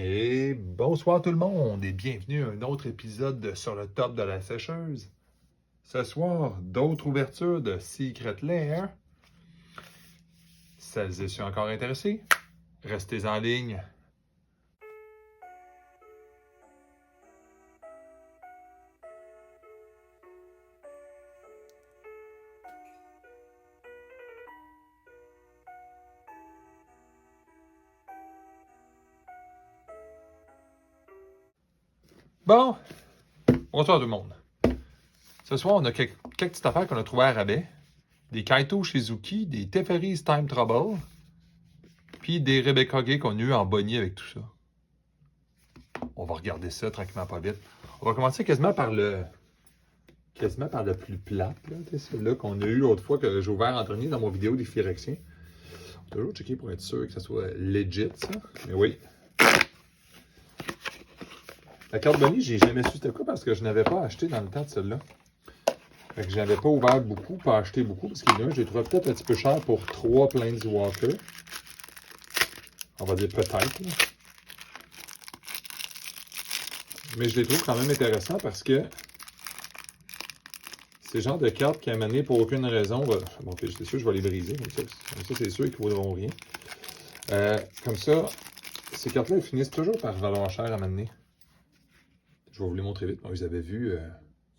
Et bonsoir tout le monde et bienvenue à un autre épisode de Sur le top de la sécheuse. Ce soir, d'autres ouvertures de Secret Lair. Celles et ceux encore intéressés, restez en ligne. Bon, bonsoir tout le monde. Ce soir, on a quelques petites affaires qu'on a trouvées à rabais. Des Kaito Shizuki, des Teferi's Time Trouble, puis des Rebecca Gay qu'on a eu en bonnie avec tout ça. On va regarder ça tranquillement pas vite. On va commencer quasiment par le plus plate, celui-là qu'on a eu l'autre fois que j'ai ouvert en dernier dans mon vidéo des Phyrexiens. On va toujours checker pour être sûr que ça soit legit, ça. Mais oui. La carte bonnie, j'ai jamais su c'était quoi parce que je n'avais pas acheté dans le temps de celle-là. Fait que j'avais pas ouvert beaucoup, pas acheté beaucoup, parce qu'il y en a un, je les trouvais peut-être un petit peu cher pour 3 Planeswalkers. On va dire peut-être, là. Mais je les trouve quand même intéressants parce que c'est le genre de cartes qui, à mener pour aucune raison, bon, c'est sûr que je vais les briser, comme ça c'est sûr qu'ils ne vaudront rien. Comme ça, ces cartes-là, elles finissent toujours par valoir cher à mener. Je vais vous les montrer vite. Bon, vous avez vu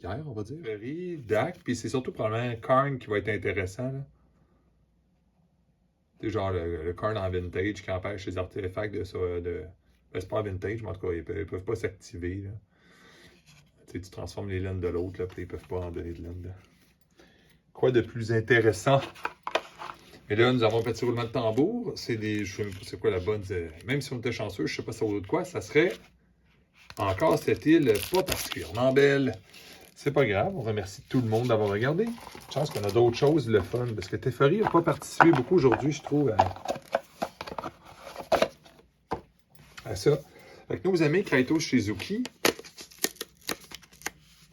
hier, on va dire. Ferry, Dak, puis c'est surtout probablement Karn qui va être intéressant. C'est genre le Karn en vintage qui empêche les artefacts de ben, c'est pas vintage, mais en tout cas, ils peuvent pas s'activer. Tu transformes les laines de l'autre, puis ils peuvent pas en donner de laine. Quoi de plus intéressant? Et là, nous avons un petit roulement de tambour. C'est des. Je sais même pas c'est quoi la bonne. Même si on était chanceux, je sais pas ça vaut de quoi, ça serait encore cette île pas particulièrement belle. C'est pas grave, on remercie tout le monde d'avoir regardé. Chance qu'on a d'autres choses, le fun, parce que Teferi n'a pas participé beaucoup aujourd'hui, je trouve, à ça. Fait que nos amis Kaito Shizuki.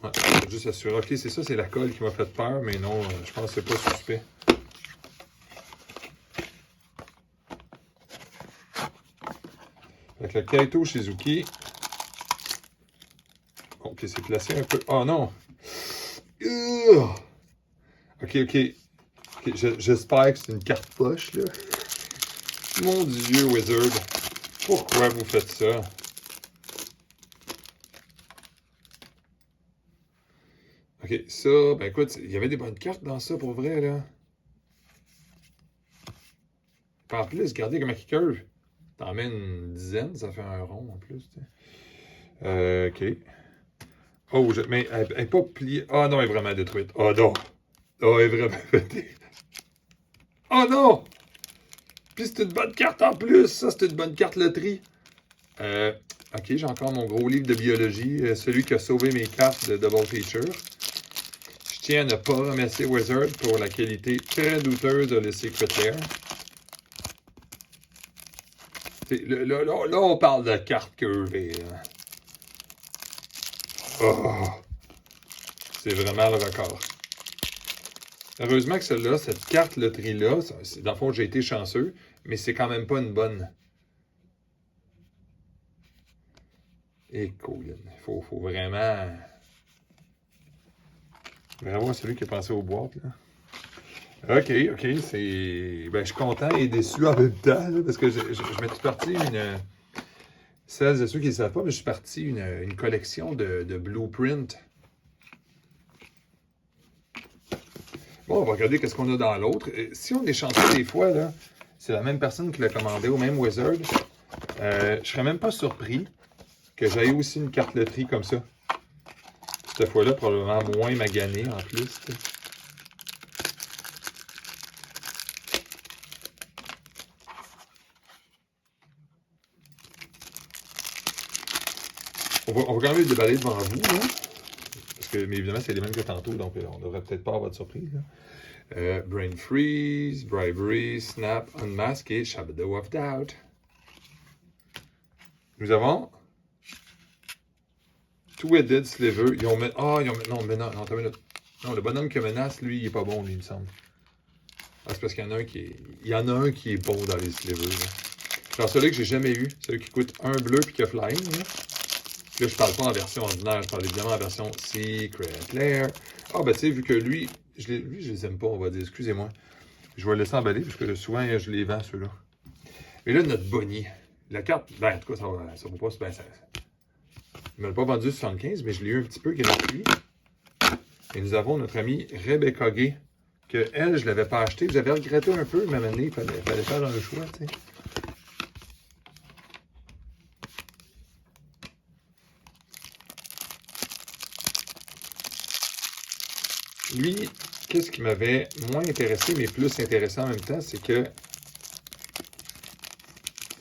Ouais, je vais juste assurer. Ok, c'est ça, c'est la colle qui m'a fait peur, mais non, je pense que c'est pas suspect. Fait que le Kaito Shizuki. Ok, c'est placé un peu. Oh non! Ok. J'espère que c'est une carte poche, là. Mon Dieu, Wizard. Pourquoi vous faites ça? Ok, ça, ben écoute, il y avait des bonnes cartes dans ça, pour vrai, là. En plus, regardez comment il curve. T'en mets une dizaine, ça fait un rond en plus. Ok. Oh, mais elle n'est pas pliée. Ah non, elle est vraiment détruite. Oh non. Oh, elle est vraiment pétée. Oh non! Puis c'est une bonne carte en plus. Ça, c'est une bonne carte loterie. Ok, j'ai encore mon gros livre de biologie. Celui qui a sauvé mes cartes de Double Feature. Je tiens à ne pas remercier Wizard pour la qualité très douteuse de le Secret Lair. Là, on parle de cartes curvées. Oh, c'est vraiment le record. Heureusement que celle-là, cette carte loterie-là, dans le fond, j'ai été chanceux, mais c'est quand même pas une bonne. Et Colin, il faut vraiment. Vraiment celui qui a pensé aux boîtes, là. Ok, c'est. Ben, je suis content et déçu en même temps, là, parce que je m'étais parti une. Celles de ceux qui ne savent pas, mais je suis parti une collection de blueprints. Bon, on va regarder qu'est-ce qu'on a dans l'autre. Si on est chanceux des fois, là, c'est la même personne qui l'a commandé au même Wizard. Je serais même pas surpris que j'aille aussi une carte loterie comme ça. Cette fois-là, probablement moins maganée en plus. T'sais. On va quand même le déballer devant vous, là. Parce que, mais évidemment, c'est les mêmes que tantôt, donc on ne devrait peut-être pas avoir de surprise. Là. Brain Freeze, Bribery, Snap, Unmask et Shadow of Doubt. Nous avons Two-Headed Sliver. Ils ont mis. Ah, ils ont mis. Non, mais non, t'as une minute. Non, le bonhomme qui menace, lui, il est pas bon, lui, il me semble. Ah, c'est parce qu'il y en a un qui est. Il y en a un qui est bon dans les slivers. Là. Genre celui que j'ai jamais eu, celui qui coûte 1 bleu puis qui a flying. Là, là je parle pas en version ordinaire, je parle évidemment en version Secret Lair. Ah, ben tu sais, vu que lui, je les aime pas, on va dire, excusez-moi. Je vais le laisser emballer parce que souvent, je les vends, ceux-là. Et là, notre Bonnie. La carte, ben, en tout cas, ça va pas. Ben, il ne m'a pas vendu 75, mais je l'ai eu un petit peu gratuit. Et nous avons notre amie Rebecca Gay, que elle, je ne l'avais pas acheté. J'avais regretté un peu, même année, il fallait faire un choix, tu sais. Lui, qu'est-ce qui m'avait moins intéressé, mais plus intéressant en même temps, c'est que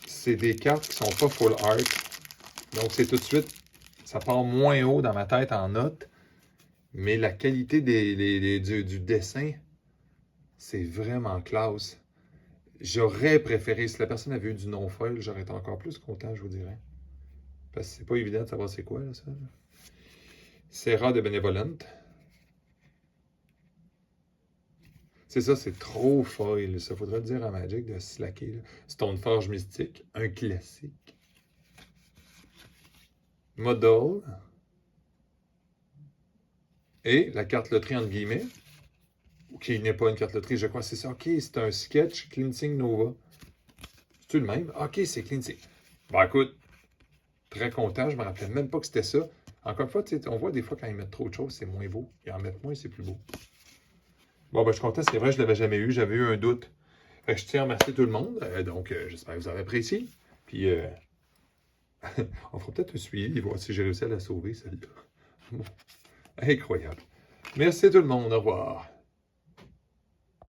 c'est des cartes qui sont pas full art. Donc, c'est tout de suite, ça part moins haut dans ma tête en note, mais la qualité du dessin, c'est vraiment classe. J'aurais préféré, si la personne avait eu du non-foil, j'aurais été encore plus content, je vous dirais. Parce que c'est pas évident de savoir c'est quoi, là, ça. Serra de Benevolent. C'est ça, c'est trop foil. Ça faudrait dire à Magic de slacker. Là. Stoneforge Mystique, un classique. Model. Et la carte loterie, entre guillemets, qui n'est pas une carte loterie, je crois, c'est ça. OK, c'est un sketch Cleansing Nova. C'est-tu le même? OK, c'est Cleansing. Bon, écoute, très content. Je me rappelais même pas que c'était ça. Encore une fois, on voit des fois quand ils mettent trop de choses, c'est moins beau. Ils en mettent moins, c'est plus beau. Bon, ben, je suis content. C'est vrai, je ne l'avais jamais eu. J'avais eu un doute. Fait que je tiens à remercier tout le monde. Donc, j'espère que vous avez apprécié. Puis, on fera peut-être un suivi, voir si j'ai réussi à la sauver, celle-là. Incroyable. Merci tout le monde. Au revoir.